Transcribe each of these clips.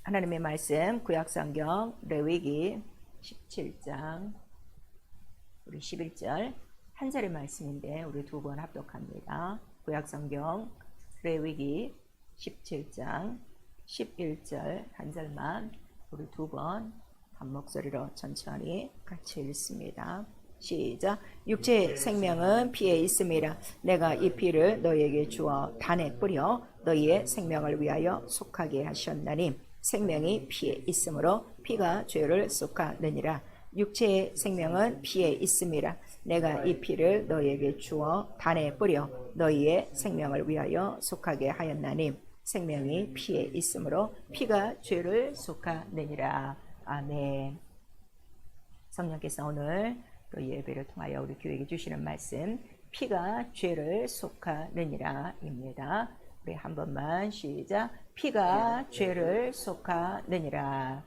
하나님의 말씀 구약성경 레위기 17장 우리 11절 한 절의 말씀인데 우리 두 번 합독합니다. 구약성경 레위기 17장 11절 한 절만 우리 두 번 한 목소리로 천천히 같이 읽습니다. 시작. 육체의 생명은 피에 있음이라. 내가 이 피를 너희에게 주어 단에 뿌려 너희의 생명을 위하여 속하게 하셨나니 생명이 피에 있으므로 피가 죄를 속하느니라. 육체의 생명은 피에 있음이라. 내가 이 피를 너희에게 주어 단에 뿌려 너희의 생명을 위하여 속하게 하였나니 생명이 피에 있으므로 피가 죄를 속하느니라. 아멘. 성령께서 오늘 또 예배를 통하여 우리 교회에게 주시는 말씀 피가 죄를 속하느니라 입니다. 우리 한 번만 시작. 피가 죄를 속하느니라.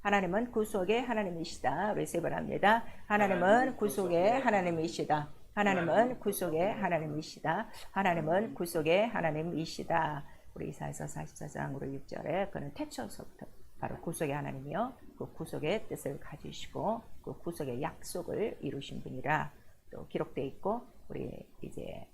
하나님은 구속의 하나님이시다. 우리 세 번 합니다. 하나님은 구속의 하나님이시다. 하나님은 구속의 하나님이시다. 하나님은 구속의 하나님이시다. 우리 이사야서 44장 우리 6절에 그는 태초서부터 바로 구속의 하나님이요 그 구속의 뜻을 가지시고 그 구속의 약속을 이루신 분이라 또 기록되어 있고 우리 이제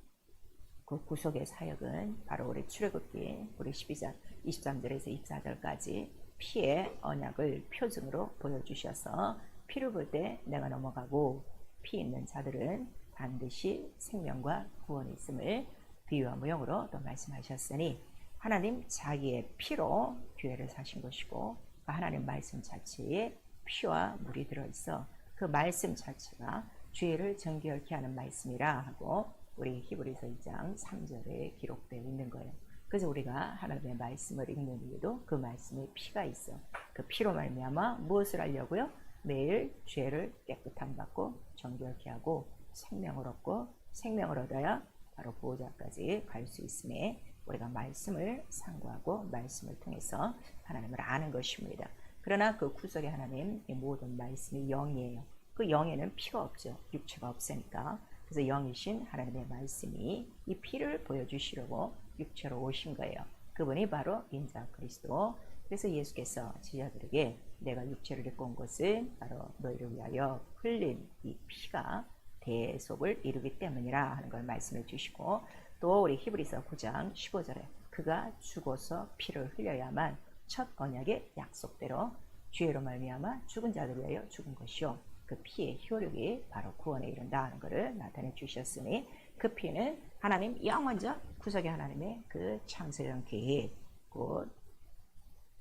그 구속의 사역은 바로 우리 출애굽기 우리 12장 23절에서 24절까지 피의 언약을 표징으로 보여주셔서 피를 볼 때 내가 넘어가고 피 있는 자들은 반드시 생명과 구원이 있음을 비유와 무용으로 또 말씀하셨으니 하나님 자기의 피로 교회를 사신 것이고 그 하나님 말씀 자체에 피와 물이 들어있어 그 말씀 자체가 죄를 정결케 하는 말씀이라 하고 우리 히브리서 2장 3절에 기록되어 있는 거예요. 그래서 우리가 하나님의 말씀을 읽는 이유도 그 말씀에 피가 있어. 그 피로 말미암아 무엇을 하려고요? 매일 죄를 깨끗함 받고 정결케 하고 생명을 얻고 생명을 얻어야 바로 보호자까지 갈 수 있음에 우리가 말씀을 상고하고 말씀을 통해서 하나님을 아는 것입니다. 그러나 그 구속의 하나님 이 모든 말씀이 영이에요. 그 영에는 피가 없죠. 육체가 없으니까. 그래서 영이신 하나님의 말씀이 이 피를 보여주시려고 육체로 오신 거예요. 그분이 바로 인자 그리스도. 그래서 예수께서 제자들에게 내가 육체를 입고 온 것은 바로 너희를 위하여 흘린 이 피가 대속을 이루기 때문이라 하는 걸 말씀해 주시고 또 우리 히브리서 9장 15절에 그가 죽어서 피를 흘려야만 첫 언약의 약속대로 죄로 말미암아 죽은 자들을 위하여 죽은 것이요 그 피의 효력이 바로 구원에 이른다 하는 것을 나타내 주셨으니 그 피는 하나님 영원적 구속의 하나님의 그 창세전 계획 곧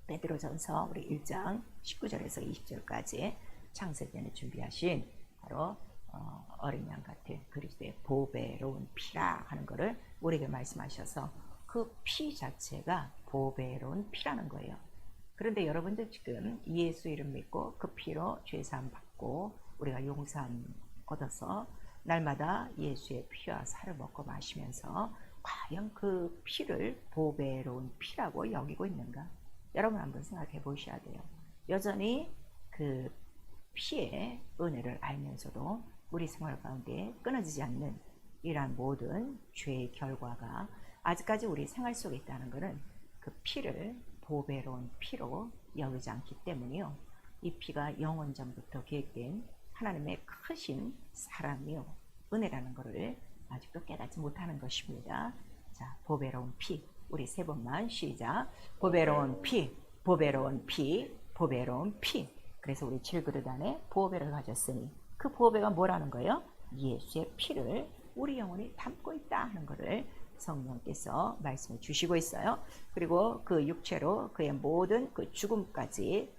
베드로전서 우리 1장 19절에서 20절까지 창세전에 준비하신 바로 어린 양 같은 그리스도의 보배로운 피라 하는 것을 우리에게 말씀하셔서 그 피 자체가 보배로운 피라는 거예요. 그런데 여러분들 지금 예수 이름 믿고 그 피로 죄사함 받고 우리가 용서함 얻어서 날마다 예수의 피와 살을 먹고 마시면서 과연 그 피를 보배로운 피라고 여기고 있는가? 여러분 한번 생각해 보셔야 돼요. 여전히 그 피의 은혜를 알면서도 우리 생활 가운데 끊어지지 않는 이러한 모든 죄의 결과가 아직까지 우리 생활 속에 있다는 것은 그 피를 보배로운 피로 여기지 않기 때문이요. 이 피가 영원 전부터 계획된 하나님의 크신 사랑이요. 은혜라는 것을 아직도 깨닫지 못하는 것입니다. 자, 보배로운 피. 우리 세 번만 시작. 보배로운 피, 보배로운 피, 보배로운 피. 그래서 우리 7그릇 안에 보배를 가졌으니 그 보배가 뭐라는 거예요? 예수의 피를 우리 영혼이 담고 있다 하는 것을 성령께서 말씀해 주시고 있어요. 그리고 그 육체로 그의 모든 그 죽음까지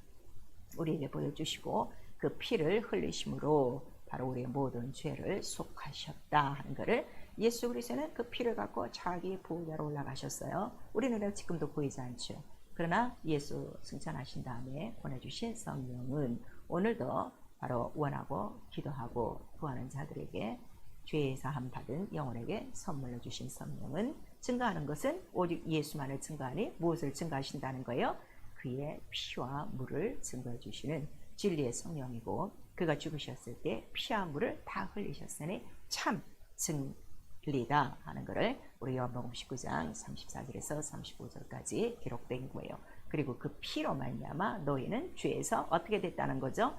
우리에게 보여주시고 그 피를 흘리심으로 바로 우리의 모든 죄를 속하셨다 하는 것을 예수 그리스도는 그 피를 갖고 자기 보호자로 올라가셨어요. 우리는 지금도 보이지 않죠. 그러나 예수 승천하신 다음에 보내주신 성령은 오늘도 바로 원하고 기도하고 구하는 자들에게 죄의 사함 받은 영혼에게 선물로 주신 성령은 증거하는 것은 오직 예수만을 증거하니 무엇을 증거하신다는 거예요? 그의 피와 물을 증거해 주시는 진리의 성령이고 그가 죽으셨을 때 피와 물을 다 흘리셨으니 참 진리다 하는 것을 우리 요한복음 19장 34절에서 35절까지 기록된 거예요. 그리고 그 피로 말미암아 너희는 죄에서 어떻게 됐다는 거죠?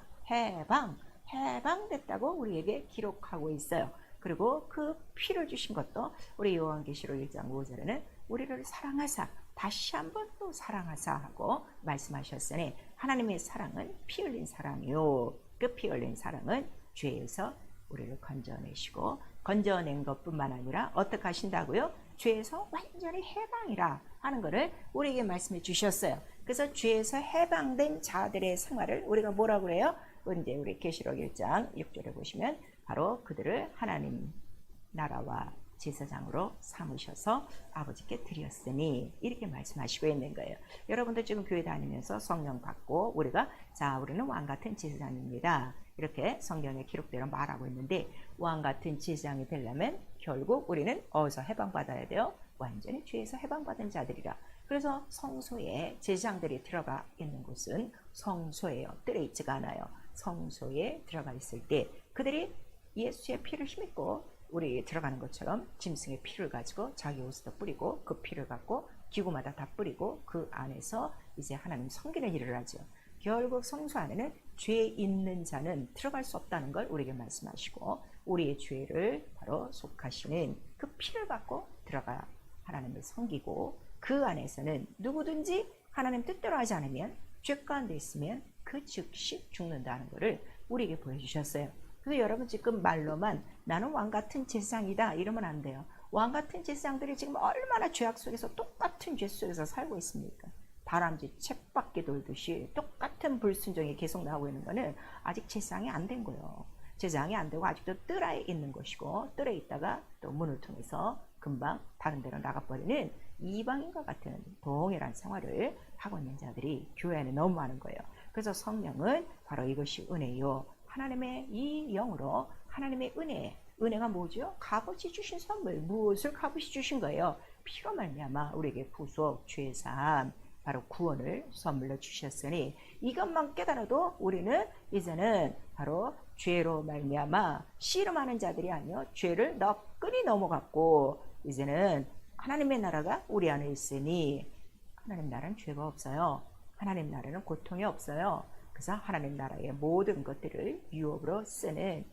해방됐다고 우리에게 기록하고 있어요. 그리고 그 피를 주신 것도 우리 요한계시록 1장 5절에는 우리를 사랑하사 다시 한번 또 사랑하사 하고 말씀하셨으니 하나님의 사랑은 피 흘린 사랑이요. 그 피 흘린 사랑은 죄에서 우리를 건져내시고 건져낸 것뿐만 아니라 어떻게 하신다고요? 죄에서 완전히 해방이라 하는 것을 우리에게 말씀해 주셨어요. 그래서 죄에서 해방된 자들의 생활을 우리가 뭐라고 해요? 이제 우리 계시록 1장 6절에 보시면 바로 그들을 하나님 나라와 제사장으로 삼으셔서 아버지께 드렸으니 이렇게 말씀하시고 있는 거예요. 여러분들 지금 교회 다니면서 성령 받고 우리는 왕같은 제사장입니다. 이렇게 성경에 기록대로 말하고 있는데 왕같은 제사장이 되려면 결국 우리는 어디서 해방받아야 돼요? 완전히 죄에서 해방받은 자들이라. 그래서 성소에 제사장들이 들어가 있는 곳은 성소예요. 뜰에 있지가 않아요. 성소에 들어가 있을 때 그들이 예수의 피를 힘입고 우리 들어가는 것처럼 짐승의 피를 가지고 자기 옷에다 뿌리고 그 피를 갖고 기구마다 다 뿌리고 그 안에서 이제 하나님 섬기는 일을 하죠. 결국 성소 안에는 죄 있는 자는 들어갈 수 없다는 걸 우리에게 말씀하시고 우리의 죄를 바로 속하시는 그 피를 갖고 들어가 하나님을 섬기고 그 안에서는 누구든지 하나님 뜻대로 하지 않으면 죄 가운데 있으면 그 즉시 죽는다는 것을 우리에게 보여주셨어요. 그래서 여러분 지금 말로만 나는 왕같은 제사장이다 이러면 안 돼요. 왕같은 제사장들이 지금 얼마나 죄악 속에서 똑같은 죄 속에서 살고 있습니까? 다람쥐 쳇바퀴 돌듯이 똑같은 불순종이 계속 나오고 있는 거는 아직 제사장이 안 된 거예요. 제사장이 안 되고 아직도 뜰에 있는 것이고 뜰에 있다가 또 문을 통해서 금방 다른 데로 나가버리는 이방인과 같은 동일한 생활을 하고 있는 자들이 교회 안에 너무 많은 거예요. 그래서 성령은 바로 이것이 은혜요. 하나님의 이 영으로 하나님의 은혜가 뭐죠? 값없이 주신 선물. 무엇을 값없이 주신 거예요? 피로 말미암아 우리에게 구속, 죄사함, 바로 구원을 선물로 주셨으니 이것만 깨달아도 우리는 이제는 바로 죄로 말미암아 씨름하는 자들이 아니요 죄를 너끈히 넘어갔고 이제는 하나님의 나라가 우리 안에 있으니 하나님 나라는 죄가 없어요. 하나님 나라는 고통이 없어요. 그래서 하나님 나라의 모든 것들을 유업으로 쓰는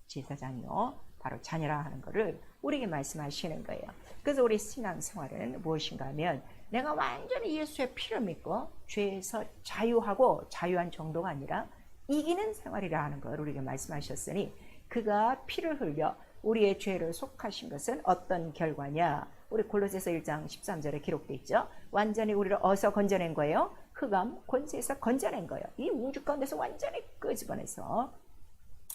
제사장이요 바로 자녀라 하는 것을 우리에게 말씀하시는 거예요. 그래서 우리 신앙생활은 무엇인가 하면 내가 완전히 예수의 피를 믿고 죄에서 자유한 정도가 아니라 이기는 생활이라 하는 걸 우리에게 말씀하셨으니 그가 피를 흘려 우리의 죄를 속하신 것은 어떤 결과냐? 우리 골로새서 1장 13절에 기록되어 있죠. 완전히 우리를 어디서 건져낸 거예요? 흑암 권세에서 건져낸 거예요. 이 우주 가운데서 완전히 끄집어내서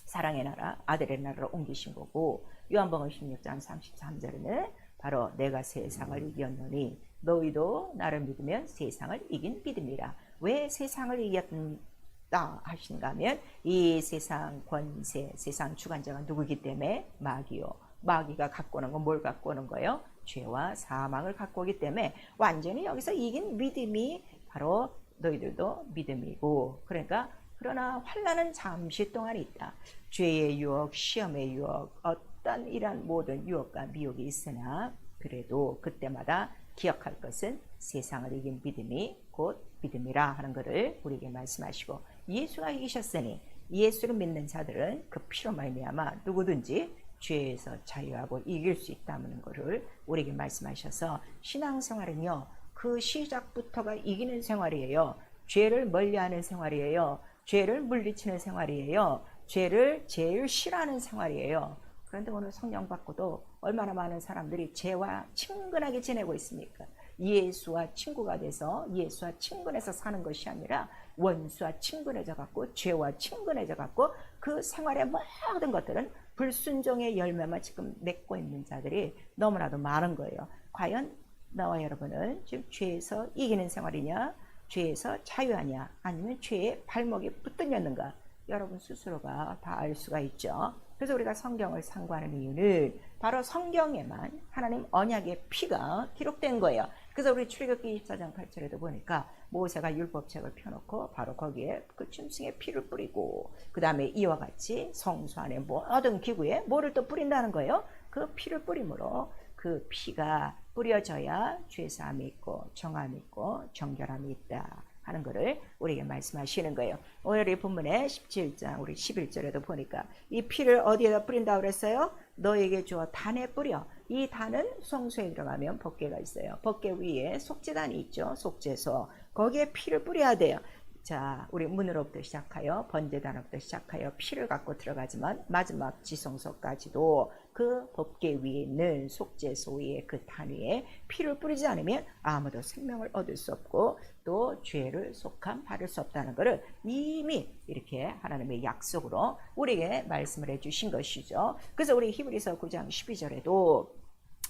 사랑의 나라, 아들의 나라로 옮기신 거고 요한복음 16장 33절에는 바로 내가 세상을 이겼노니 너희도 나를 믿으면 세상을 이긴 믿음이라. 왜 세상을 이겼다 하신가 하면 이 세상 권세, 세상 주관자가 누구이기 때문에 마귀요. 마귀가 갖고 오는 건 뭘 갖고 오는 거예요? 죄와 사망을 갖고 오기 때문에 완전히 여기서 이긴 믿음이 바로 너희들도 믿음이고 그러나 환난은 잠시 동안 있다. 죄의 유혹, 시험의 유혹, 어떤 이런 모든 유혹과 미혹이 있으나 그래도 그때마다 기억할 것은 세상을 이긴 믿음이 곧 믿음이라 하는 것을 우리에게 말씀하시고 예수가 이기셨으니 예수를 믿는 자들은 그 피로 말미암아 누구든지 죄에서 자유하고 이길 수 있다는 것을 우리에게 말씀하셔서 신앙생활은요 그 시작부터가 이기는 생활이에요. 죄를 멀리하는 생활이에요. 죄를 물리치는 생활이에요. 죄를 제일 싫어하는 생활이에요. 그런데 오늘 성령 받고도 얼마나 많은 사람들이 죄와 친근하게 지내고 있습니까? 예수와 친구가 돼서 예수와 친근해서 사는 것이 아니라 원수와 친근해져 갖고 죄와 친근해져 갖고 그 생활의 모든 것들은 불순종의 열매만 지금 맺고 있는 자들이 너무나도 많은 거예요. 과연 나와 여러분은 지금 죄에서 이기는 생활이냐, 죄에서 자유하냐, 아니면 죄의 발목에 붙들렸는가? 여러분 스스로가 다 알 수가 있죠. 그래서 우리가 성경을 상고하는 이유는 바로 성경에만 하나님 언약의 피가 기록된 거예요. 그래서 우리 출애굽기 24장 8절에도 보니까 모세가 율법책을 펴놓고 바로 거기에 그 짐승의 피를 뿌리고 그 다음에 이와 같이 성소 안에 모든 기구에 뭐를 또 뿌린다는 거예요. 그 피를 뿌림으로 그 피가 뿌려져야 죄사함이 있고 정함이 있고 정결함이 있다 하는 것을 우리에게 말씀하시는 거예요. 오늘 이 본문의 17장 우리 11절에도 보니까 이 피를 어디에다 뿌린다고 그랬어요? 너에게 주어 단에 뿌려. 이 단은 성소에 들어가면 법궤가 있어요. 법궤 위에 속죄단이 있죠. 속죄소. 거기에 피를 뿌려야 돼요. 자, 우리 문으로부터 시작하여 번제단으로부터 시작하여 피를 갖고 들어가지만 마지막 지성소까지도 그 법궤 위에 있는 속죄소 위에 그 단 위에 피를 뿌리지 않으면 아무도 생명을 얻을 수 없고 또 죄를 속함 받을 수 없다는 것을 이미 이렇게 하나님의 약속으로 우리에게 말씀을 해주신 것이죠. 그래서 우리 히브리서 9장 12절에도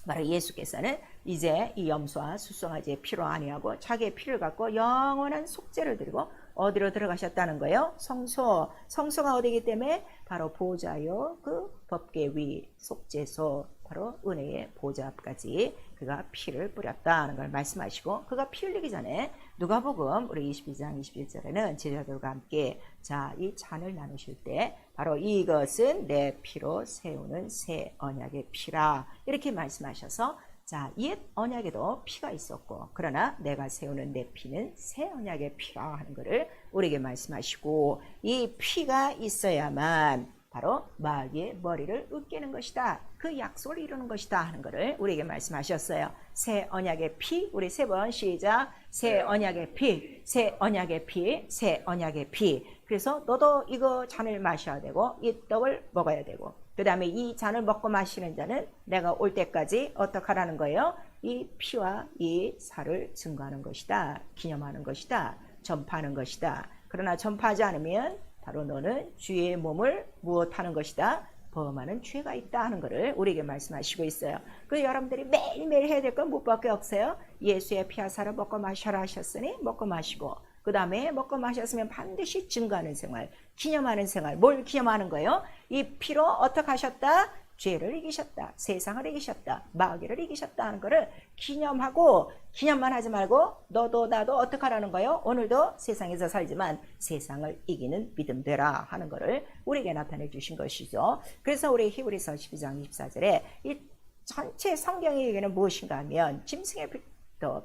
바로 예수께서는 이제 이 염소와 수송아지의 피로 아니하고 자기의 피를 갖고 영원한 속죄를 드리고 어디로 들어가셨다는 거예요? 성소. 성소가 어디이기 때문에 바로 보좌요 그 법궤 위 속죄소 바로 은혜의 보좌 앞까지 그가 피를 뿌렸다는 걸 말씀하시고 그가 피 흘리기 전에 누가복음 우리 22장 21절에는 제자들과 함께 자, 이 잔을 나누실 때 바로 이것은 내 피로 세우는 새 언약의 피라 이렇게 말씀하셔서 자, 옛 언약에도 피가 있었고 그러나 내가 세우는 내 피는 새 언약의 피라 하는 것을 우리에게 말씀하시고 이 피가 있어야만 바로 마귀의 머리를 으깨는 것이다. 그 약속을 이루는 것이다 하는 것을 우리에게 말씀하셨어요. 새 언약의 피, 우리 세 번 시작. 새 언약의 피, 새 언약의 피, 새 언약의 피. 그래서 너도 이거 잔을 마셔야 되고 이 떡을 먹어야 되고 그 다음에 이 잔을 먹고 마시는 자는 내가 올 때까지 어떻게 하라는 거예요? 이 피와 이 살을 증거하는 것이다. 기념하는 것이다. 전파하는 것이다. 그러나 전파하지 않으면 바로 너는 주의 몸을 무엇하는 것이다? 범하는 죄가 있다 하는 것을 우리에게 말씀하시고 있어요. 그래서 여러분들이 매일매일 해야 될 건 무엇밖에 없어요? 예수의 피와 살을 먹고 마셔라 하셨으니 먹고 마시고 그 다음에 먹고 마셨으면 반드시 증거하는 생활, 기념하는 생활. 뭘 기념하는 거예요? 이 피로 어떻게 하셨다? 죄를 이기셨다. 세상을 이기셨다. 마귀를 이기셨다 하는 것을 기념하고 기념만 하지 말고 너도 나도 어떻게 하라는 거예요? 오늘도 세상에서 살지만 세상을 이기는 믿음 되라 하는 것을 우리에게 나타내 주신 것이죠. 그래서 우리 히브리서 12장 24절에 이 전체 성경의 얘기는 무엇인가 하면 짐승의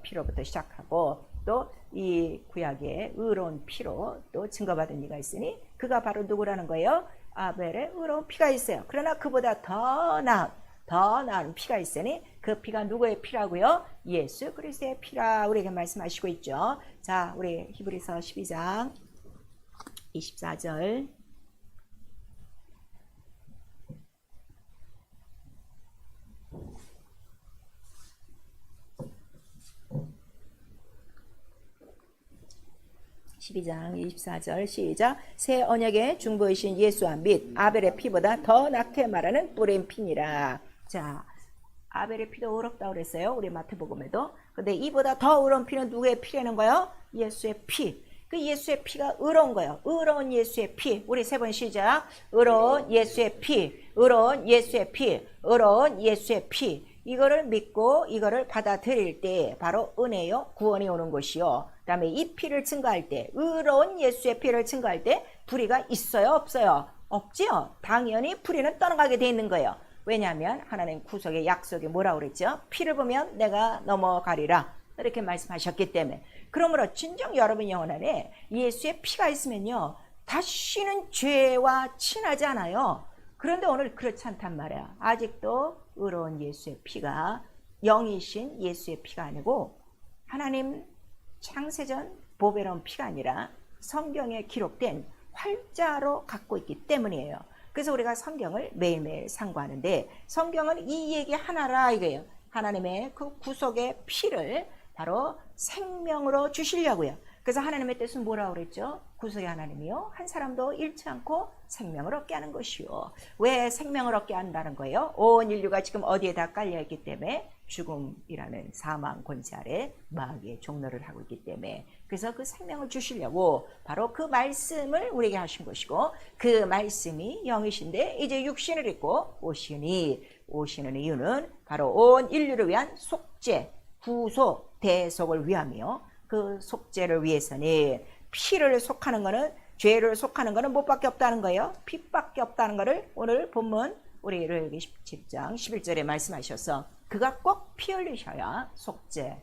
피로부터 시작하고 또 이 구약의 의로운 피로 또 증거받은 이가 있으니 그가 바로 누구라는 거예요? 아벨의 의로운 피가 있어요. 그러나 그보다 더 나은 피가 있으니 그 피가 누구의 피라고요? 예수 그리스도의 피라 우리에게 말씀하시고 있죠. 자, 우리 히브리서 12장 24절 12장 24절 시작. 새 언약의 중보이신 예수와 및 아벨의 피보다 더 낫게 말하는 뿌린 피니라. 자, 아벨의 피도 의롭다고 그랬어요. 우리 마태복음에도. 근데 이보다 더 의로운 피는 누구의 피라는 거예요? 예수의 피. 그 예수의 피가 의로운 거예요. 의로운 예수의 피. 우리 세 번 시작. 의로운 예수의 피. 의로운 예수의 피. 의로운 예수의 피. 이거를 믿고 이거를 받아들일 때 바로 은혜요 구원이 오는 것이요. 그 다음에 이 피를 증거할 때 의로운 예수의 피를 증거할 때 불의가 있어요 없어요? 없지요. 당연히 불의는 떠나가게 돼 있는 거예요. 왜냐하면 하나님 구속의 약속이 뭐라고 그랬죠? 피를 보면 내가 넘어가리라 이렇게 말씀하셨기 때문에. 그러므로 진정 여러분 영혼 안에 예수의 피가 있으면요 다시는 죄와 친하지 않아요. 그런데 오늘 그렇지 않단 말이야. 아직도 의로운 예수의 피가 영이신 예수의 피가 아니고 하나님 창세전 보배로운 피가 아니라 성경에 기록된 활자로 갖고 있기 때문이에요. 그래서 우리가 성경을 매일매일 상고하는데 성경은 이 얘기 하나라 이거예요. 하나님의 그 구속의 피를 바로 생명으로 주시려고요. 그래서 하나님의 뜻은 뭐라고 그랬죠? 구속의 하나님이요 한 사람도 잃지 않고 생명을 얻게 하는 것이요. 왜 생명을 얻게 한다는 거예요? 온 인류가 지금 어디에다 깔려있기 때문에 죽음이라는 사망 권세 아래 마귀의 종노를 하고 있기 때문에. 그래서 그 생명을 주시려고 바로 그 말씀을 우리에게 하신 것이고 그 말씀이 영이신데 이제 육신을 입고 오시는 이유는 바로 온 인류를 위한 속죄, 구속, 대속을 위하며 그 속죄를 위해서는 피를 속하는 거는 죄를 속하는 거는 뭐밖에 없다는 거예요. 피밖에 없다는 거를 오늘 본문 우리 레위기 17장 11절에 말씀하셔서 그가 꼭 피 흘리셔야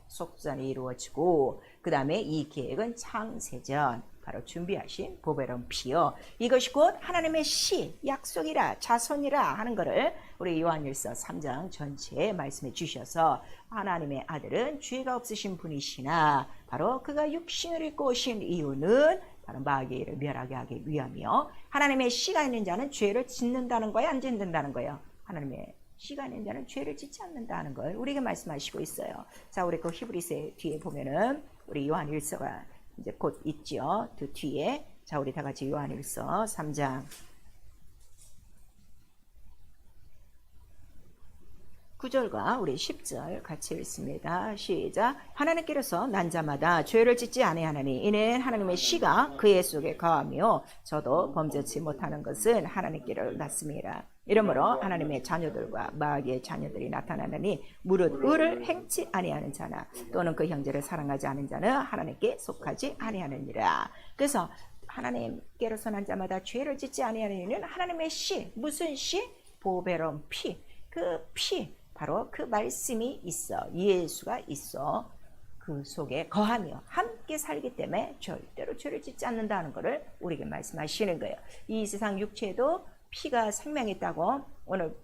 속전이 이루어지고, 그 다음에 이 계획은 창세전 바로 준비하신 보배로운 피요, 이것이 곧 하나님의 시, 약속이라, 자손이라 하는 것을 우리 요한일서 3장 전체에 말씀해 주셔서, 하나님의 아들은 죄가 없으신 분이시나 바로 그가 육신을 입고 오신 이유는 바로 마귀를 멸하게 하기 위함이요, 하나님의 씨가 있는 자는 죄를 짓는다는 거예요, 안 짓는다는 거예요? 하나님의 씨가 있는 자는 죄를 짓지 않는다는 걸 우리에게 말씀하시고 있어요. 자, 우리 그 히브리서 뒤에 보면은 우리 요한일서가 이제 곧 있죠. 그 뒤에. 자, 우리 다 같이 요한일서 3장 9절과 우리 10절 같이 읽습니다. 시작. 하나님께로서 난 자마다 죄를 짓지 아니하나니 이는 하나님의 씨가 그의 속에 거하며 저도 범죄치 못하는 것은 하나님께로 났습니다. 이러므로 하나님의 자녀들과 마귀의 자녀들이 나타나느니 무릇 의를 행치 아니하는 자나 또는 그 형제를 사랑하지 않은 자는 하나님께 속하지 아니하느니라. 그래서 하나님께로서 난 자마다 죄를 짓지 아니하는 이는 하나님의 씨, 무슨 씨? 보배로운 피. 그 피, 바로 그 말씀이 있어, 예수가 있어 그 속에 거하며 함께 살기 때문에 절대로 죄를 짓지 않는다는 것을 우리에게 말씀하시는 거예요. 이 세상 육체에도 피가 생명이 있다고 오늘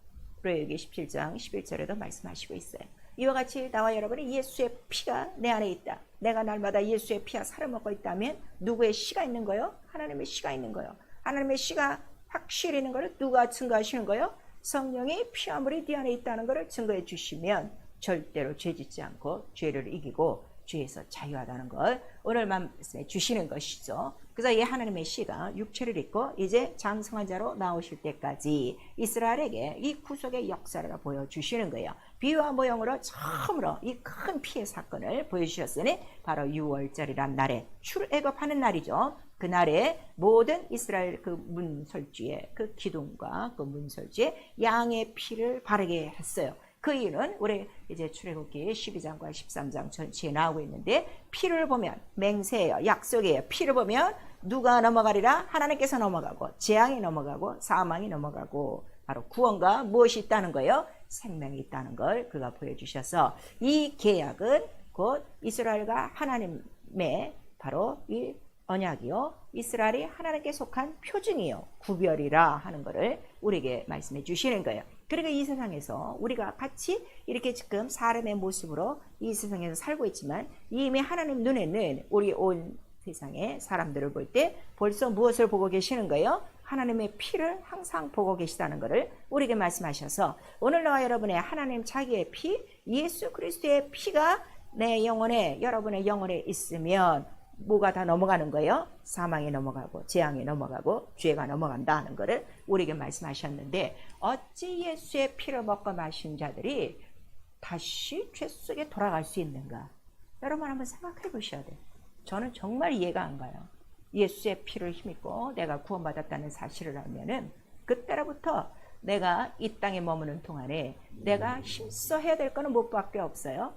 레위기 17장 11절에도 말씀하시고 있어요. 이와 같이 나와 여러분이 예수의 피가 내 안에 있다, 내가 날마다 예수의 피와 살을 먹고 있다면 누구의 씨가 있는 거예요? 하나님의 씨가 있는 거예요. 하나님의 씨가 확실히 있는 것을 누가 증거하시는 거예요? 성령이 피와 물이 네 안에 있다는 것을 증거해 주시면 절대로 죄짓지 않고 죄를 이기고 죄에서 자유하다는 걸 오늘 말씀해 주시는 것이죠. 그래서 이 하나님의 씨가 육체를 입고 이제 장성한 자로 나오실 때까지 이스라엘에게 이 구속의 역사를 보여주시는 거예요. 비유와 모형으로 처음으로 이 큰 피의 사건을 보여주셨으니 바로 6월절이란 날에 출애굽하는 날이죠. 그날에 모든 이스라엘 그 문설주에, 그 기둥과 그 문설주에 양의 피를 바르게 했어요. 그 이유는 우리 이제 출애굽기 12장과 13장 전체에 나오고 있는데, 피를 보면 맹세예요, 약속이에요. 피를 보면 누가 넘어가리라? 하나님께서 넘어가고, 재앙이 넘어가고, 사망이 넘어가고, 바로 구원과 무엇이 있다는 거예요? 생명이 있다는 걸 그가 보여주셔서, 이 계약은 곧 이스라엘과 하나님의 바로 이 언약이요, 이스라엘이 하나님께 속한 표징이요, 구별이라 하는 것을 우리에게 말씀해 주시는 거예요. 그러니까 이 세상에서 우리가 같이 이렇게 지금 사람의 모습으로 이 세상에서 살고 있지만, 이미 하나님 눈에는 우리 온 세상의 사람들을 볼 때 벌써 무엇을 보고 계시는 거예요? 하나님의 피를 항상 보고 계시다는 것을 우리에게 말씀하셔서, 오늘 나와 여러분의 하나님 자기의 피, 예수 그리스도의 피가 내 영혼에, 여러분의 영혼에 있으면 뭐가 다 넘어가는 거예요? 사망이 넘어가고, 재앙이 넘어가고, 죄가 넘어간다 하는 것을 우리에게 말씀하셨는데, 어찌 예수의 피를 먹고 마신 자들이 다시 죄 속에 돌아갈 수 있는가? 여러분 한번 생각해 보셔야 돼요. 저는 정말 이해가 안 가요. 예수의 피를 힘입고 내가 구원받았다는 사실을 알면은 그때로부터 내가 이 땅에 머무는 동안에 내가 힘써 해야 될 거는 무엇밖에 없어요?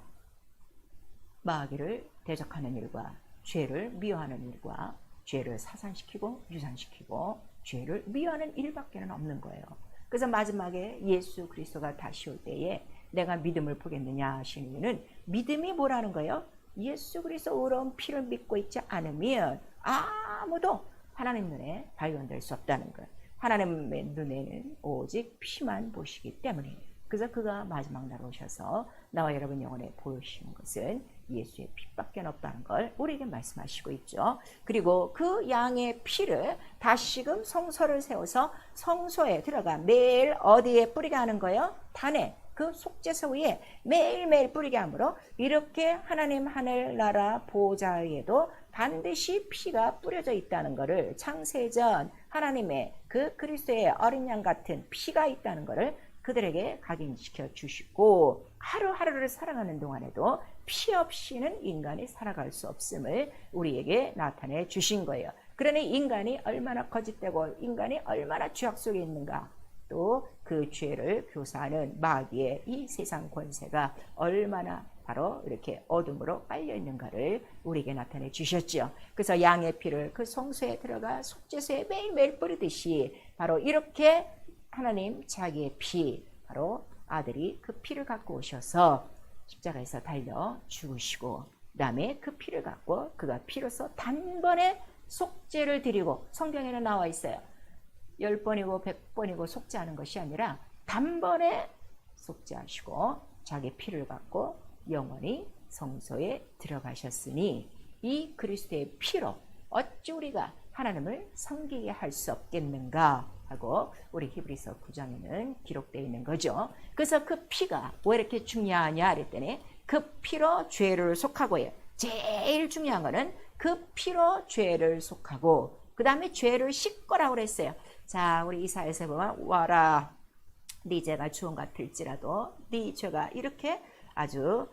마귀를 대적하는 일과 죄를 미워하는 일과 죄를 사산시키고 유산시키고 죄를 미워하는 일밖에는 없는 거예요. 그래서 마지막에 예수 그리스도가 다시 올 때에 내가 믿음을 보겠느냐 하시는 이유는, 믿음이 뭐라는 거예요? 예수 그리스도 의로운 피를 믿고 있지 않으면 아무도 하나님 눈에 발견될 수 없다는 거예요. 하나님의 눈에는 오직 피만 보시기 때문에. 그래서 그가 마지막 날 오셔서 나와 여러분 영혼에 보여주시는 것은 예수의 피밖에 없다는 걸 우리에게 말씀하시고 있죠. 그리고 그 양의 피를 다시금 성소를 세워서 성소에 들어가 매일 어디에 뿌리게 하는 거예요? 단에, 그 속죄소 위에 매일매일 뿌리게 하므로 이렇게 하나님 하늘나라 보좌에도 반드시 피가 뿌려져 있다는 것을, 창세전 하나님의 그 그리스도의 어린 양 같은 피가 있다는 것을 그들에게 각인시켜 주시고, 하루하루를 살아가는 동안에도 피 없이는 인간이 살아갈 수 없음을 우리에게 나타내 주신 거예요. 그러니 인간이 얼마나 거짓되고 인간이 얼마나 죄악 속에 있는가, 또 그 죄를 교사하는 마귀의 이 세상 권세가 얼마나 바로 이렇게 어둠으로 빨려 있는가를 우리에게 나타내 주셨죠. 그래서 양의 피를 그 성소에 들어가 속죄소에 매일매일 뿌리듯이 바로 이렇게 하나님 자기의 피, 바로 아들이 그 피를 갖고 오셔서 십자가에서 달려 죽으시고 그 다음에 그 피를 갖고 그가 피로써 단번에 속죄를 드리고 성경에는 나와 있어요. 10번이고 100번이고 속죄하는 것이 아니라 단번에 속죄하시고 자기 피를 갖고 영원히 성소에 들어가셨으니 이 그리스도의 피로 어찌 우리가 하나님을 섬기게 할 수 없겠는가 하고 우리 히브리서 9장에는 기록되어 있는 거죠. 그래서 그 피가 왜 이렇게 중요하냐 그랬더니 그 피로 죄를 속하고요. 제일 중요한 거는 그 피로 죄를 속하고 그 다음에 죄를 씻고라고 그랬어요. 자, 우리 이사야서 보면 와라 네 죄가 주홍 같을지라도 네 죄가 이렇게 아주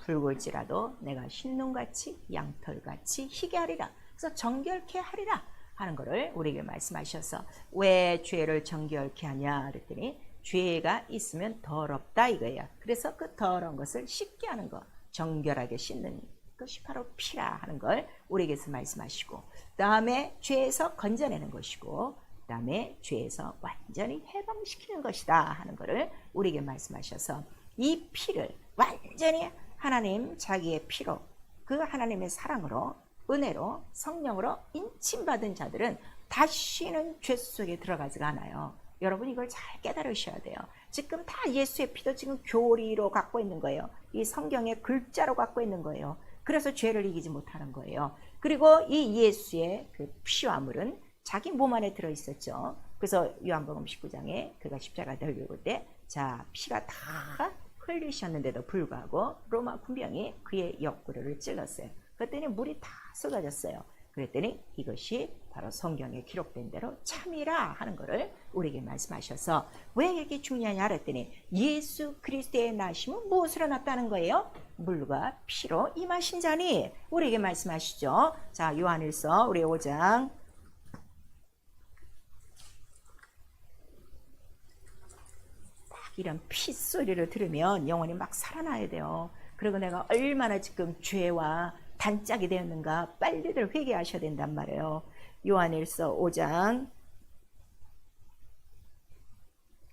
붉을지라도 내가 흰눈같이 양털같이 희게 하리라. 그래서 정결케 하리라 하는 것을 우리에게 말씀하셔서 왜 죄를 정결케 하냐 그랬더니 죄가 있으면 더럽다 이거예요. 그래서 그 더러운 것을 씻게 하는 것, 정결하게 씻는 것이 바로 피라 하는 걸 우리에게서 말씀하시고 그 다음에 죄에서 건져내는 것이고 그 다음에 죄에서 완전히 해방시키는 것이다 하는 것을 우리에게 말씀하셔서 이 피를 완전히 하나님 자기의 피로 그 하나님의 사랑으로 은혜로 성령으로 인침받은 자들은 다시는 죄 속에 들어가지가 않아요. 여러분 이걸 잘 깨달으셔야 돼요. 지금 다 예수의 피도 지금 교리로 갖고 있는 거예요. 이 성경의 글자로 갖고 있는 거예요. 그래서 죄를 이기지 못하는 거예요. 그리고 이 예수의 그 피와 물은 자기 몸 안에 들어있었죠. 그래서 요한복음 19장에 그가 십자가에 달려올 때 자 피가 다 흘리셨는데도 불구하고 로마 군병이 그의 옆구리를 찔렀어요. 그랬더니 물이 다 쏟아졌어요. 그랬더니 이것이 바로 성경에 기록된 대로 참이라 하는 것을 우리에게 말씀하셔서 왜 이렇게 중요하냐 그랬더니 예수 그리스도의 나심은 무엇으로 났다는 거예요? 물과 피로 임하신 자니 우리에게 말씀하시죠. 자, 요한일서 우리 5장 이런 피 소리를 들으면 영혼이 막 살아나야 돼요. 그리고 내가 얼마나 지금 죄와 단짝이 되었는가 빨리들 회개하셔야 된단 말이에요. 요한일서 5장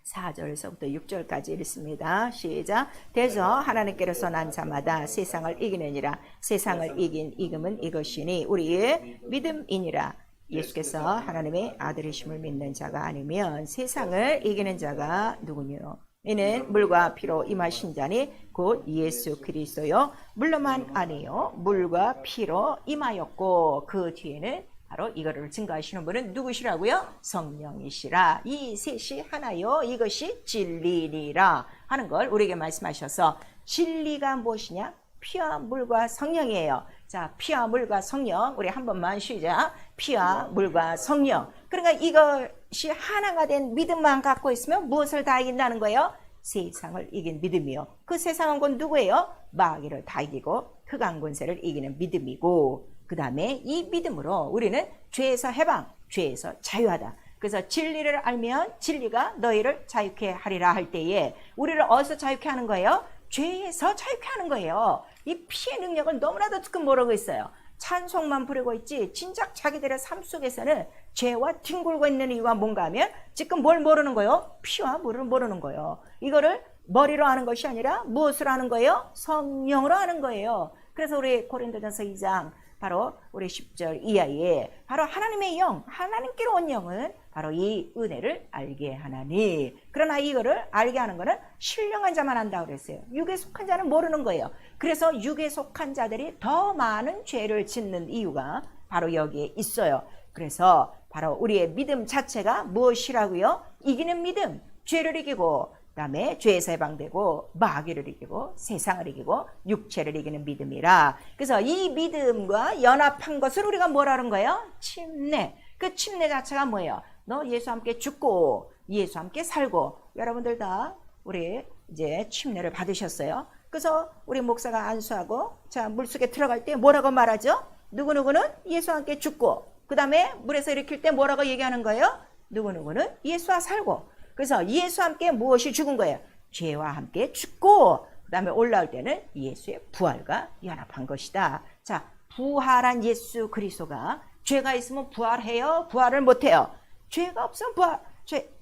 4절에서부터 6절까지 읽습니다. 시작. 대저 하나님께로서 난 자마다 세상을 이기느니라. 세상을 이긴 이금은 이것이니 우리의 믿음이니라. 예수께서 하나님의 아들이심을 믿는 자가 아니면 세상을 이기는 자가 누구니요? 이는 물과 피로 임하신 자니 곧 예수 그리스도요. 물로만 아니요 물과 피로 임하였고 그 뒤에는 바로 이거를 증거하시는 분은 누구시라고요? 성령이시라. 이 셋이 하나요. 이것이 진리니라 하는 걸 우리에게 말씀하셔서 진리가 무엇이냐? 피와 물과 성령이에요. 자, 피와 물과 성령 우리 한 번만 쉬자. 피와 물과 성령. 그러니까 이것이 하나가 된 믿음만 갖고 있으면 무엇을 다 이긴다는 거예요? 세상을 이긴 믿음이요. 그 세상은 곧 누구예요? 마귀를 다 이기고 흑암 권세를 이기는 믿음이고 그 다음에 이 믿음으로 우리는 죄에서 해방, 죄에서 자유하다. 그래서 진리를 알면 진리가 너희를 자유케 하리라 할 때에 우리를 어디서 자유케 하는 거예요? 죄에서 자유케 하는 거예요. 이 피의 능력을 너무나도 지금 모르고 있어요. 찬송만 부르고 있지 진작 자기들의 삶 속에서는 죄와 뒹굴고 있는 이유가 뭔가 하면 지금 뭘 모르는 거예요? 피와 물을 모르는 거예요. 이거를 머리로 하는 것이 아니라 무엇으로 하는 거예요? 성령으로 하는 거예요. 그래서 우리 고린도전서 2장 바로 우리 10절 이하에 바로 하나님의 영, 하나님께로 온 영은 바로 이 은혜를 알게 하나니. 그러나 이거를 알게 하는 거는 신령한 자만 한다고 그랬어요. 육에 속한 자는 모르는 거예요. 그래서 육에 속한 자들이 더 많은 죄를 짓는 이유가 바로 여기에 있어요. 그래서 바로 우리의 믿음 자체가 무엇이라고요? 이기는 믿음, 죄를 이기고 그 다음에 죄에서 해방되고 마귀를 이기고 세상을 이기고 육체를 이기는 믿음이라. 그래서 이 믿음과 연합한 것을 우리가 뭐라는 거예요? 침례. 그 침례 자체가 뭐예요? 너 예수와 함께 죽고 예수와 함께 살고. 여러분들 다 우리 이제 침례를 받으셨어요. 그래서 우리 목사가 안수하고 자 물속에 들어갈 때 뭐라고 말하죠? 누구누구는 예수와 함께 죽고 그 다음에 물에서 일으킬 때 뭐라고 얘기하는 거예요? 누구누구는 예수와 살고. 그래서 예수와 함께 무엇이 죽은 거예요? 죄와 함께 죽고 그 다음에 올라올 때는 예수의 부활과 연합한 것이다. 자, 부활한 예수 그리스도가 죄가 있으면 부활해요? 부활을 못해요? 죄가 없으면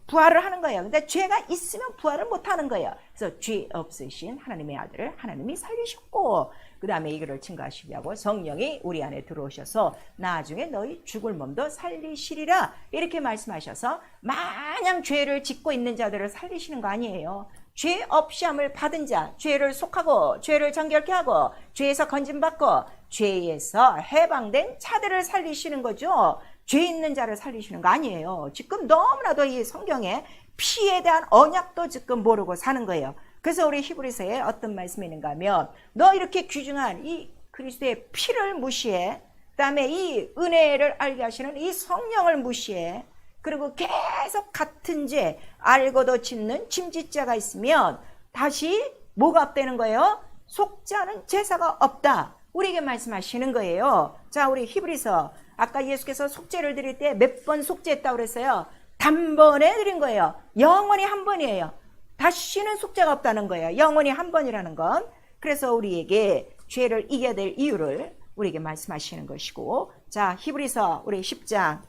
부활을 하는 거예요. 근데 죄가 있으면 부활을 못 하는 거예요. 그래서 죄 없으신 하나님의 아들을 하나님이 살리셨고, 그 다음에 이거를 증거하시려고 성령이 우리 안에 들어오셔서 나중에 너희 죽을 몸도 살리시리라 이렇게 말씀하셔서 마냥 죄를 짓고 있는 자들을 살리시는 거 아니에요. 죄 없이 함을 받은 자, 죄를 속하고 죄를 정결케 하고 죄에서 건짐받고 죄에서 해방된 자들을 살리시는 거죠. 죄 있는 자를 살리시는 거 아니에요. 지금 너무나도 이 성경에 피에 대한 언약도 지금 모르고 사는 거예요. 그래서 우리 히브리서에 어떤 말씀이 있는가 하면 너 이렇게 귀중한 이 그리스도의 피를 무시해, 그 다음에 이 은혜를 알게 하시는 이 성령을 무시해, 그리고 계속 같은 죄 알고도 짓는 짐짓자가 있으면 다시 뭐가 없다는 거예요? 속죄하는 제사가 없다, 우리에게 말씀하시는 거예요. 자, 우리 히브리서 아까 예수께서 속죄를 드릴 때 몇 번 속죄했다고 그랬어요? 단번에 드린 거예요. 영원히 한 번이에요. 다시는 속죄가 없다는 거예요. 영원히 한 번이라는 건. 그래서 우리에게 죄를 이겨야 될 이유를 우리에게 말씀하시는 것이고, 자, 히브리서 우리 10장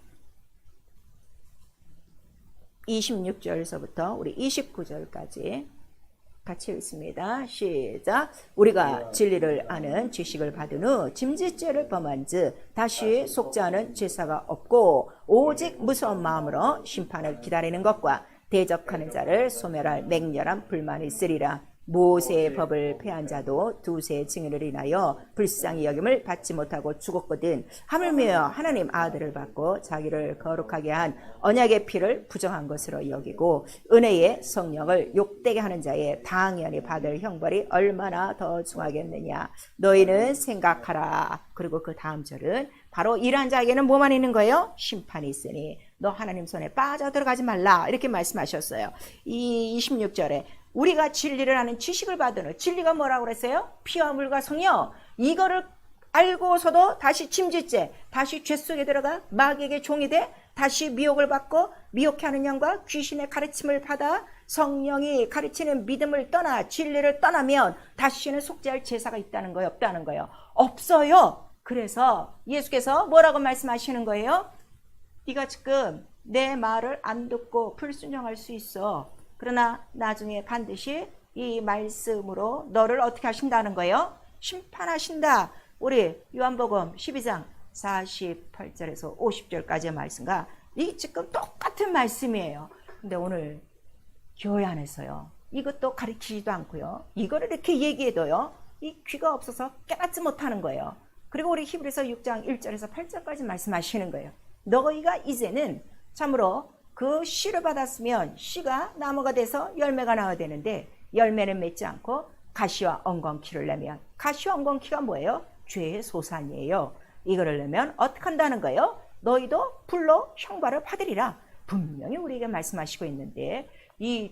26절에서부터 우리 29절까지 같이 읽습니다. 시작. 우리가 진리를 아는 지식을 받은 후 짐짓죄를 범한즉 다시 속죄하는 제사가 없고 오직 무서운 마음으로 심판을 기다리는 것과 대적하는 자를 소멸할 맹렬한 불만이 있으리라. 모세의 법을 폐한 자도 두세 증인을 인하여 불쌍히 여김을 받지 못하고 죽었거든 하물며 하나님 아들을 받고 자기를 거룩하게 한 언약의 피를 부정한 것으로 여기고 은혜의 성령을 욕되게 하는 자의 당연히 받을 형벌이 얼마나 더 중하겠느냐. 너희는 생각하라. 그리고 그 다음 절은 바로 이러한 자에게는 뭐만 있는 거예요? 심판이 있으니 너 하나님 손에 빠져들어가지 말라 이렇게 말씀하셨어요. 이 26절에 우리가 진리를 아는 지식을 받은 후, 진리가 뭐라고 그랬어요? 피와 물과 성령. 이거를 알고서도 다시 짐짓죄, 다시 죄 속에 들어가 마귀에게 종이 돼 다시 미혹을 받고 미혹해 하는 영과 귀신의 가르침을 받아 성령이 가르치는 믿음을 떠나 진리를 떠나면 다시는 속죄할 제사가 있다는 거예요? 없다는 거예요? 없어요. 그래서 예수께서 뭐라고 말씀하시는 거예요? 네가 지금 내 말을 안 듣고 불순종할 수 있어. 그러나 나중에 반드시 이 말씀으로 너를 어떻게 하신다는 거예요? 심판하신다. 우리 요한복음 12장 48절에서 50절까지의 말씀과 이 지금 똑같은 말씀이에요. 근데 오늘 교회 안에서요, 이것도 가르치지도 않고요, 이거를 이렇게 얘기해도요, 이 귀가 없어서 깨닫지 못하는 거예요. 그리고 우리 히브리서 6장 1절에서 8절까지 말씀하시는 거예요. 너희가 이제는 참으로 그 씨를 받았으면 씨가 나무가 돼서 열매가 나와야 되는데 열매는 맺지 않고 가시와 엉겅퀴를 내면, 가시와 엉겅퀴가 뭐예요? 죄의 소산이에요. 이거를 내면 어떻게 한다는 거예요? 너희도 불로 형벌을 받으리라. 분명히 우리에게 말씀하시고 있는데 이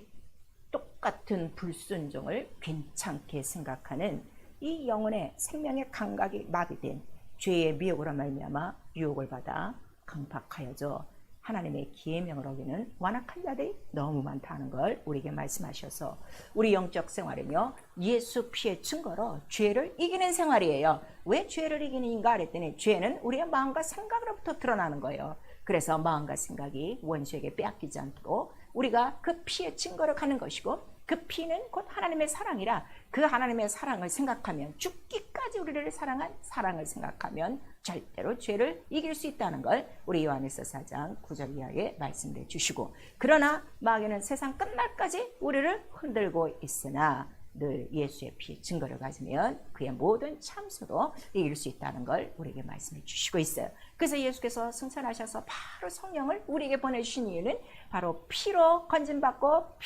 똑같은 불순종을 괜찮게 생각하는 이 영혼의 생명의 감각이 마비된 죄의 미혹으로 말미암아 유혹을 받아 강팍하여져 하나님의 계명을 어기는 완악한 자들이 너무 많다는 걸 우리에게 말씀하셔서 우리 영적 생활은요, 예수 피의 증거로 죄를 이기는 생활이에요. 왜 죄를 이기는가 그랬더니 죄는 우리의 마음과 생각으로부터 드러나는 거예요. 그래서 마음과 생각이 원수에게 빼앗기지 않도록 우리가 그 피의 증거를 가는 것이고, 그 피는 곧 하나님의 사랑이라 그 하나님의 사랑을 생각하면, 죽기까지 우리를 사랑한 사랑을 생각하면 절대로 죄를 이길 수 있다는 걸 우리 요한일서 4장 9절 이하에 말씀을 해주시고, 그러나 마귀는 세상 끝날까지 우리를 흔들고 있으나 늘 예수의 피 증거를 가지면 그의 모든 참수도 이길 수 있다는 걸 우리에게 말씀해 주시고 있어요. 그래서 예수께서 승천하셔서 바로 성령을 우리에게 보내주신 이유는 바로 피로 건진받고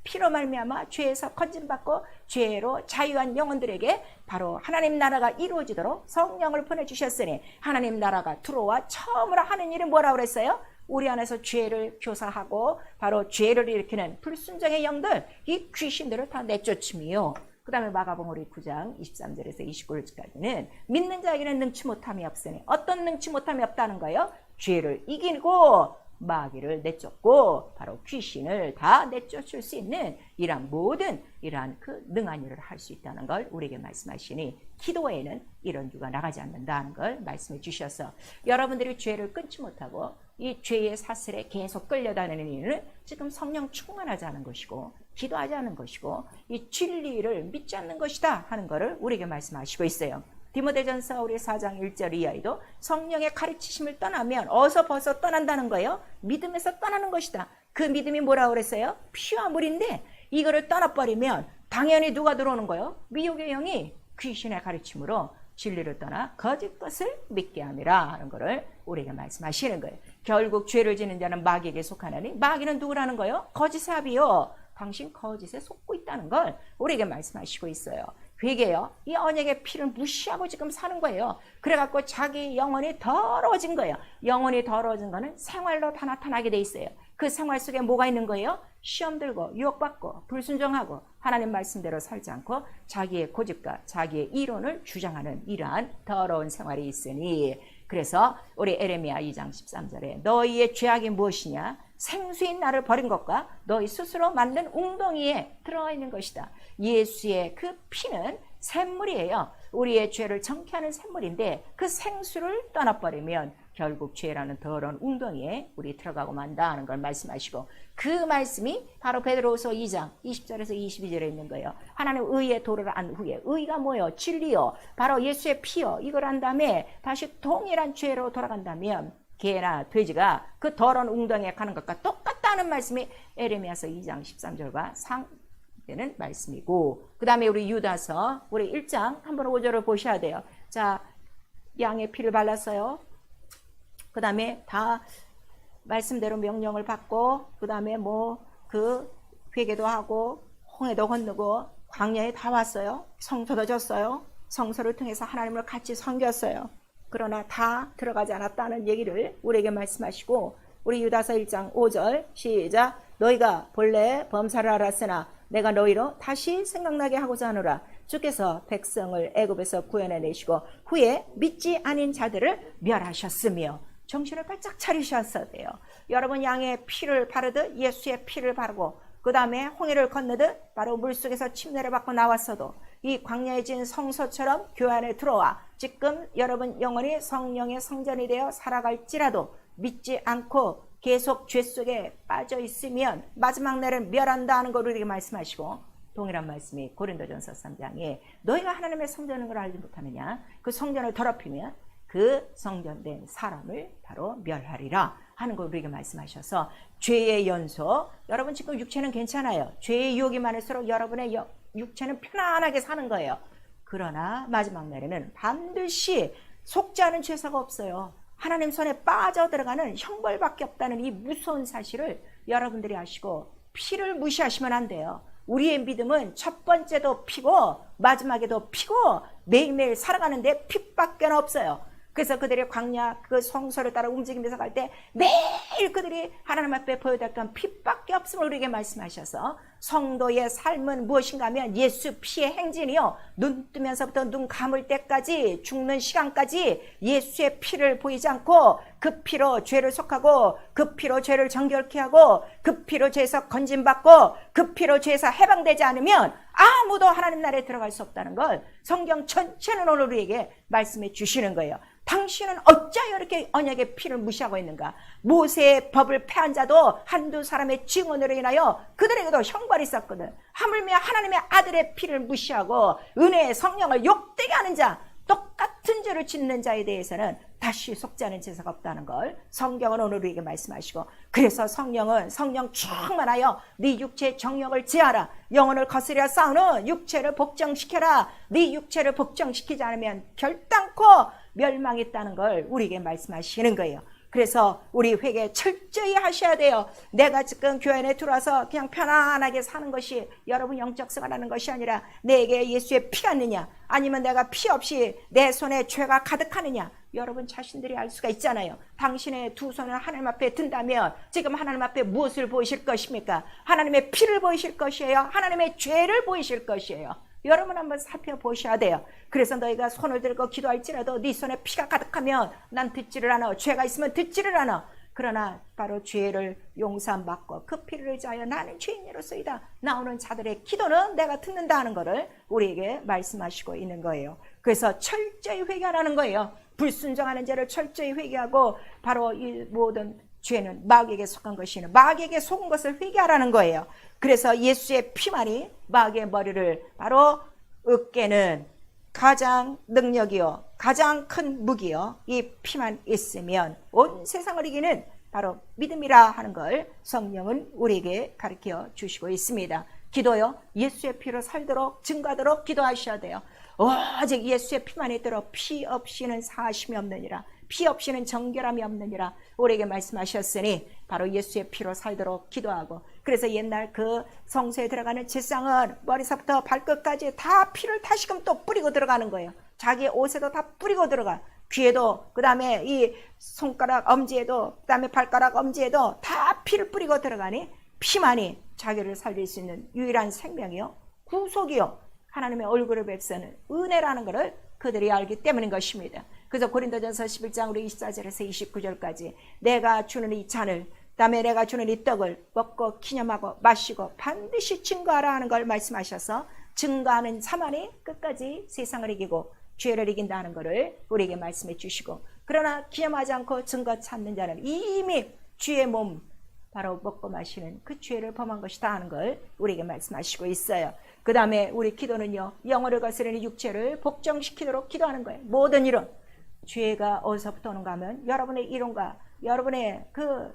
피로 말미암아 죄에서 건진받고 죄로 자유한 영혼들에게 바로 하나님 나라가 이루어지도록 성령을 보내주셨으니, 하나님 나라가 들어와 처음으로 하는 일은 뭐라고 그랬어요? 우리 안에서 죄를 교사하고 바로 죄를 일으키는 불순종의 영들, 이 귀신들을 다 내쫓음이요. 그 다음에 마가복음 우리 9장 23절에서 29절까지는 믿는 자에게는 능치 못함이 없으니, 어떤 능치 못함이 없다는 거예요? 죄를 이기고 마귀를 내쫓고 바로 귀신을 다 내쫓을 수 있는 이러한 모든 이러한 그 능한 일을 할 수 있다는 걸 우리에게 말씀하시니, 기도에는 이런 유가 나가지 않는다는 걸 말씀해 주셔서 여러분들이 죄를 끊지 못하고 이 죄의 사슬에 계속 끌려다니는 이유는 지금 성령 충만하지 않은 것이고 기도하지 않은 것이고 이 진리를 믿지 않는 것이다 하는 것을 우리에게 말씀하시고 있어요. 디모데전서 우리 4장 1절 이하에도 성령의 가르치심을 떠나면 어서 벗어 떠난다는 거예요. 믿음에서 떠나는 것이다. 그 믿음이 뭐라고 그랬어요? 피와 물인데 이거를 떠나버리면 당연히 누가 들어오는 거예요? 미혹의 영이 귀신의 가르침으로 진리를 떠나 거짓 것을 믿게 함이라 하는 것을 우리에게 말씀하시는 거예요. 결국 죄를 지는 자는 마귀에게 속하나니 마귀는 누구라는 거예요? 거짓의 아비요. 당신 거짓에 속고 있다는 걸 우리에게 말씀하시고 있어요. 회개요. 이 언약의 피를 무시하고 지금 사는 거예요. 그래갖고 자기 영혼이 더러워진 거예요. 영혼이 더러워진 거는 생활로 다 나타나게 돼 있어요. 그 생활 속에 뭐가 있는 거예요? 시험 들고 유혹받고 불순종하고 하나님 말씀대로 살지 않고 자기의 고집과 자기의 이론을 주장하는 이러한 더러운 생활이 있으니 그래서 우리 에레미야 2장 13절에 너희의 죄악이 무엇이냐? 생수인 나를 버린 것과 너희 스스로 만든 웅덩이에 들어가 있는 것이다. 예수의 그 피는 샘물이에요. 우리의 죄를 정케하는 샘물인데 그 생수를 떠나버리면 결국 죄라는 더러운 웅덩이에 우리 들어가고 만다는 걸 말씀하시고 그 말씀이 바로 베드로후서 2장 20절에서 22절에 있는 거예요. 하나님 의의 도를 안 후에 의가 뭐예요? 진리요. 바로 예수의 피요. 이걸 한 다음에 다시 동일한 죄로 돌아간다면 개나 돼지가 그 더러운 웅덩이에 가는 것과 똑같다는 말씀이 에레미야서 2장 13절과 상되는 말씀이고 그 다음에 우리 유다서 우리 1장 한번 5절을 보셔야 돼요. 자, 양의 피를 발랐어요. 그 다음에 다 말씀대로 명령을 받고 그 다음에 그 회개도 하고 홍해도 건너고 광야에 다 왔어요. 성소도 졌어요. 성소를 통해서 하나님을 같이 섬겼어요. 그러나 다 들어가지 않았다는 얘기를 우리에게 말씀하시고 우리 유다서 1장 5절 시작 너희가 본래 범사를 알았으나 내가 너희로 다시 생각나게 하고자 하노라. 주께서 백성을 애굽에서 구원해내시고 후에 믿지 않은 자들을 멸하셨으며 정신을 바짝 차리셨어야 돼요. 여러분 양의 피를 바르듯 예수의 피를 바르고 그 다음에 홍해를 건너듯 바로 물속에서 침례를 받고 나왔어도 이 광야에 진 성소처럼 교회 안에 들어와 지금 여러분 영혼이 성령의 성전이 되어 살아갈지라도 믿지 않고 계속 죄 속에 빠져 있으면 마지막 날은 멸한다 하는 걸 우리에게 말씀하시고 동일한 말씀이 고린도전서 3장에 너희가 하나님의 성전인 걸 알지 못하느냐 그 성전을 더럽히면 그 성전된 사람을 바로 멸하리라 하는 걸 우리에게 말씀하셔서 죄의 연소 여러분 지금 육체는 괜찮아요. 죄의 유혹이 많을수록 여러분의 육체는 편안하게 사는 거예요. 그러나 마지막 날에는 반드시 속지 않은 죄사가 없어요. 하나님 손에 빠져들어가는 형벌밖에 없다는 이 무서운 사실을 여러분들이 아시고 피를 무시하시면 안 돼요. 우리의 믿음은 첫 번째도 피고 마지막에도 피고 매일매일 살아가는데 피밖에 없어요. 그래서 그들의 광야 그 성소를 따라 움직이면서 갈 때 매일 그들이 하나님 앞에 보여줬던 피밖에 없음을 우리에게 말씀하셔서 성도의 삶은 무엇인가 하면 예수 피의 행진이요 눈 뜨면서부터 눈 감을 때까지 죽는 시간까지 예수의 피를 보이지 않고 그 피로 죄를 속하고 그 피로 죄를 정결케 하고 그 피로 죄에서 건진받고 그 피로 죄에서 해방되지 않으면 아무도 하나님 나라에 들어갈 수 없다는 걸 성경 전체는 오늘 우리에게 말씀해 주시는 거예요. 당신은 어찌하여 이렇게 언약의 피를 무시하고 있는가? 모세의 법을 폐한 자도 한두 사람의 증언으로 인하여 그들에게도 형벌이 있었거든. 하물며 하나님의 아들의 피를 무시하고 은혜의 성령을 욕되게 하는 자 똑같은 죄를 짓는 자에 대해서는 다시 속지 않은 제사가 없다는 걸 성경은 오늘 우리에게 말씀하시고 그래서 성령은 성령 충만하여 네 육체의 정욕을 제하라. 영혼을 거스려 싸우는 육체를 복종시켜라. 네 육체를 복종시키지 않으면 결단코 멸망이 있다는 걸 우리에게 말씀하시는 거예요. 그래서 우리 회개 철저히 하셔야 돼요. 내가 지금 교회 안에 들어와서 그냥 편안하게 사는 것이 여러분 영적 생활하는 것이 아니라 내게 예수의 피가 있느냐 아니면 내가 피 없이 내 손에 죄가 가득하느냐 여러분 자신들이 알 수가 있잖아요. 당신의 두 손을 하나님 앞에 든다면 지금 하나님 앞에 무엇을 보이실 것입니까? 하나님의 피를 보이실 것이에요? 하나님의 죄를 보이실 것이에요? 여러분 한번 살펴보셔야 돼요. 그래서 너희가 손을 들고 기도할지라도 네 손에 피가 가득하면 난 듣지를 않아. 죄가 있으면 듣지를 않아. 그러나 바로 죄를 용서받고 그 피를 의지하여 나는 죄인이로소이다 나오는 자들의 기도는 내가 듣는다 하는 것을 우리에게 말씀하시고 있는 거예요. 그래서 철저히 회개하라는 거예요. 불순종하는 죄를 철저히 회개하고 바로 이 모든 죄는 마귀에게 속한 것이는 마귀에게 속은 것을 회개하라는 거예요. 그래서 예수의 피만이 마귀의 머리를 바로 으깨는 가장 능력이요 가장 큰 무기요 이 피만 있으면 온 세상을 이기는 바로 믿음이라 하는 걸 성령은 우리에게 가르쳐 주시고 있습니다. 기도요 예수의 피로 살도록 증거하도록 기도하셔야 돼요. 오직 예수의 피만 있도록 피 없이는 사심이 없느니라, 피 없이는 정결함이 없느니라 우리에게 말씀하셨으니 바로 예수의 피로 살도록 기도하고, 그래서 옛날 그 성소에 들어가는 제사장은 머리서부터 발끝까지 다 피를 다시금 또 뿌리고 들어가는 거예요. 자기 옷에도 다 뿌리고 들어가, 귀에도, 그 다음에 이 손가락 엄지에도, 그 다음에 발가락 엄지에도 다 피를 뿌리고 들어가니 피만이 자기를 살릴 수 있는 유일한 생명이요 구속이요 하나님의 얼굴을 뵙서는 은혜라는 것을 그들이 알기 때문인 것입니다. 그래서 고린도전서 11장 우리 24절에서 29절까지 내가 주는 이 잔을, 그다음에 내가 주는 이 떡을 먹고 기념하고 마시고 반드시 증거하라 하는 걸 말씀하셔서 증거하는 자만이 끝까지 세상을 이기고 죄를 이긴다는 것을 우리에게 말씀해 주시고, 그러나 기념하지 않고 증거 찾는 자는 이미 주의 몸 바로 먹고 마시는 그 죄를 범한 것이다 하는 걸 우리에게 말씀하시고 있어요. 그 다음에 우리 기도는요 영혼을 거스르는 육체를 복종시키도록 기도하는 거예요. 모든 일은 죄가 어디서부터 오는가 하면 여러분의 이론과 여러분의 그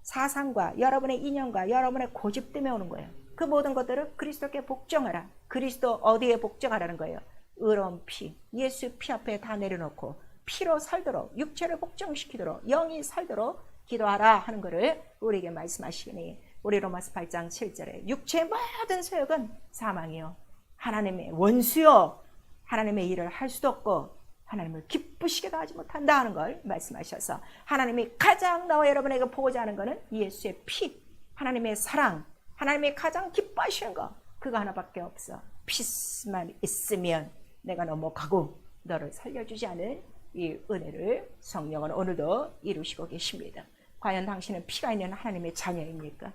사상과 여러분의 인연과 여러분의 고집 때문에 오는 거예요. 그 모든 것들을 그리스도께 복종하라. 그리스도 어디에 복종하라는 거예요? 의로운 피, 예수 피 앞에 다 내려놓고 피로 살도록, 육체를 복종시키도록, 영이 살도록 기도하라 하는 것을 우리에게 말씀하시니, 우리 로마서 8장 7절에 육체의 모든 소욕은 사망이요 하나님의 원수요 하나님의 일을 할 수도 없고 하나님을 기쁘시게도 하지 못한다 하는 걸 말씀하셔서, 하나님이 가장 나와 여러분에게 보고자 하는 것은 예수의 피, 하나님의 사랑, 하나님이 가장 기뻐하시는 거 그거 하나밖에 없어. 피만 있으면 내가 넘어가고 너를 살려주지 않은 이 은혜를 성령은 오늘도 이루시고 계십니다. 과연 당신은 피가 있는 하나님의 자녀입니까?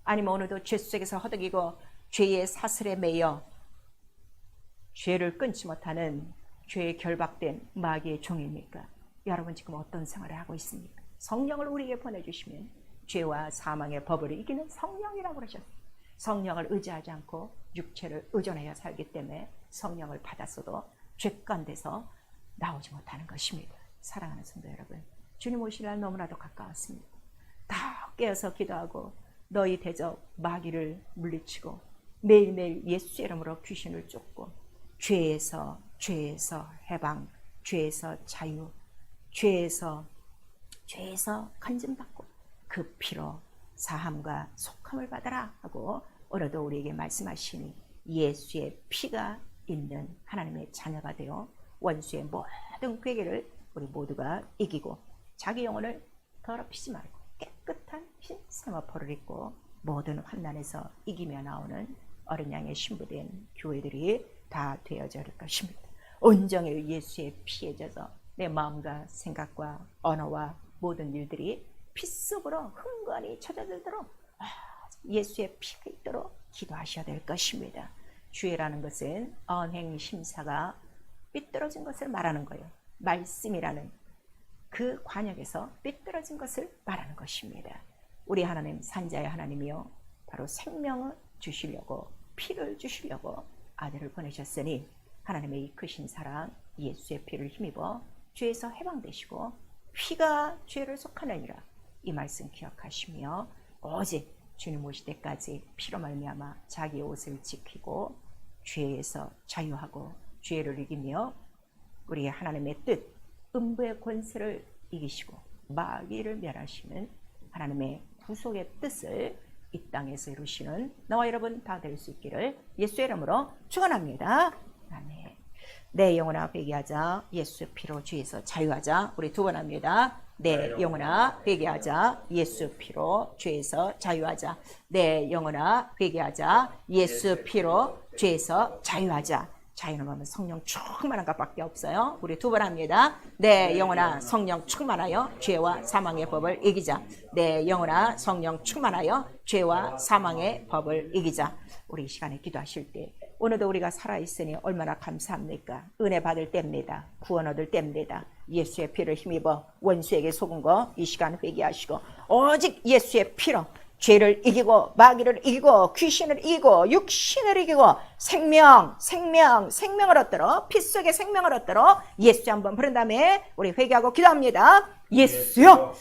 아니면 오늘도 죄 속에서 허덕이고 죄의 사슬에 매여 죄를 끊지 못하는 죄에 결박된 마귀의 종입니까? 여러분 지금 어떤 생활을 하고 있습니까? 성령을 우리에게 보내주시면 죄와 사망의 법을 이기는 성령이라고 그러셨어요. 성령을 의지하지 않고 육체를 의존하여 살기 때문에 성령을 받았어도 죄 가운데서 나오지 못하는 것입니다. 사랑하는 성도 여러분, 주님 오실 날 너무나도 가까웠습니다. 다 깨어서 기도하고 너희 대적 마귀를 물리치고 매일매일 예수 이름으로 귀신을 쫓고 죄에서 해방, 죄에서 자유, 죄에서 간증받고 그 피로 사함과 속함을 받아라 하고 오늘도 우리에게 말씀하시니 예수의 피가 있는 하나님의 자녀가 되어 원수의 모든 괴계를 우리 모두가 이기고 자기 영혼을 더럽히지 말고 깨끗한 흰 세마포를 입고 모든 환난에서 이기며 나오는 어린 양의 신부된 교회들이 다 되어질 것입니다. 온전히 예수의 피에 젖어 내 마음과 생각과 언어와 모든 일들이 피 속으로 흥건히 젖어들도록 예수의 피가 있도록 기도하셔야 될 것입니다. 주의라는 것은 언행심사가 삐뚤어진 것을 말하는 거예요. 말씀이라는 그 관역에서 삐뚤어진 것을 말하는 것입니다. 우리 하나님 산자의 하나님이요 바로 생명을 주시려고 피를 주시려고 아들을 보내셨으니 하나님의 이 크신 사랑 예수의 피를 힘입어 죄에서 해방되시고 피가 죄를 속하느니라 이 말씀 기억하시며 오직 주님 오실 때까지 피로 말미암아 자기 옷을 지키고 죄에서 자유하고 죄를 이기며 우리 하나님의 뜻 음부의 권세를 이기시고 마귀를 멸하시는 하나님의 구속의 뜻을 이 땅에서 이루시는 나와 여러분 다 될 수 있기를 예수의 이름으로 축원합니다. 아멘. 내 영혼아 회개하자. 예수 피로 죄에서 자유하자. 우리 두 번 합니다. 내 영혼아 회개하자. 예수 피로 죄에서 자유하자. 내 영혼아 회개하자. 예수 피로 죄에서 자유하자. 자유는 뭐면 성령 충만한 것밖에 없어요. 우리 두 번 합니다. 내 영혼아 성령 충만하여 죄와 사망의 법을 이기자. 내 영혼아 성령 충만하여 죄와 사망의 법을 이기자. 우리 이 시간에 기도하실 때 오늘도 우리가 살아있으니 얼마나 감사합니까? 은혜 받을 때입니다. 구원 얻을 때입니다. 예수의 피를 힘입어 원수에게 속은 거 이 시간 회개하시고 오직 예수의 피로 죄를 이기고 마귀를 이기고 귀신을 이기고 육신을 이기고 생명을 얻도록 피 속에 생명을 얻도록 예수 한번 부른 다음에 우리 회개하고 기도합니다. 예수여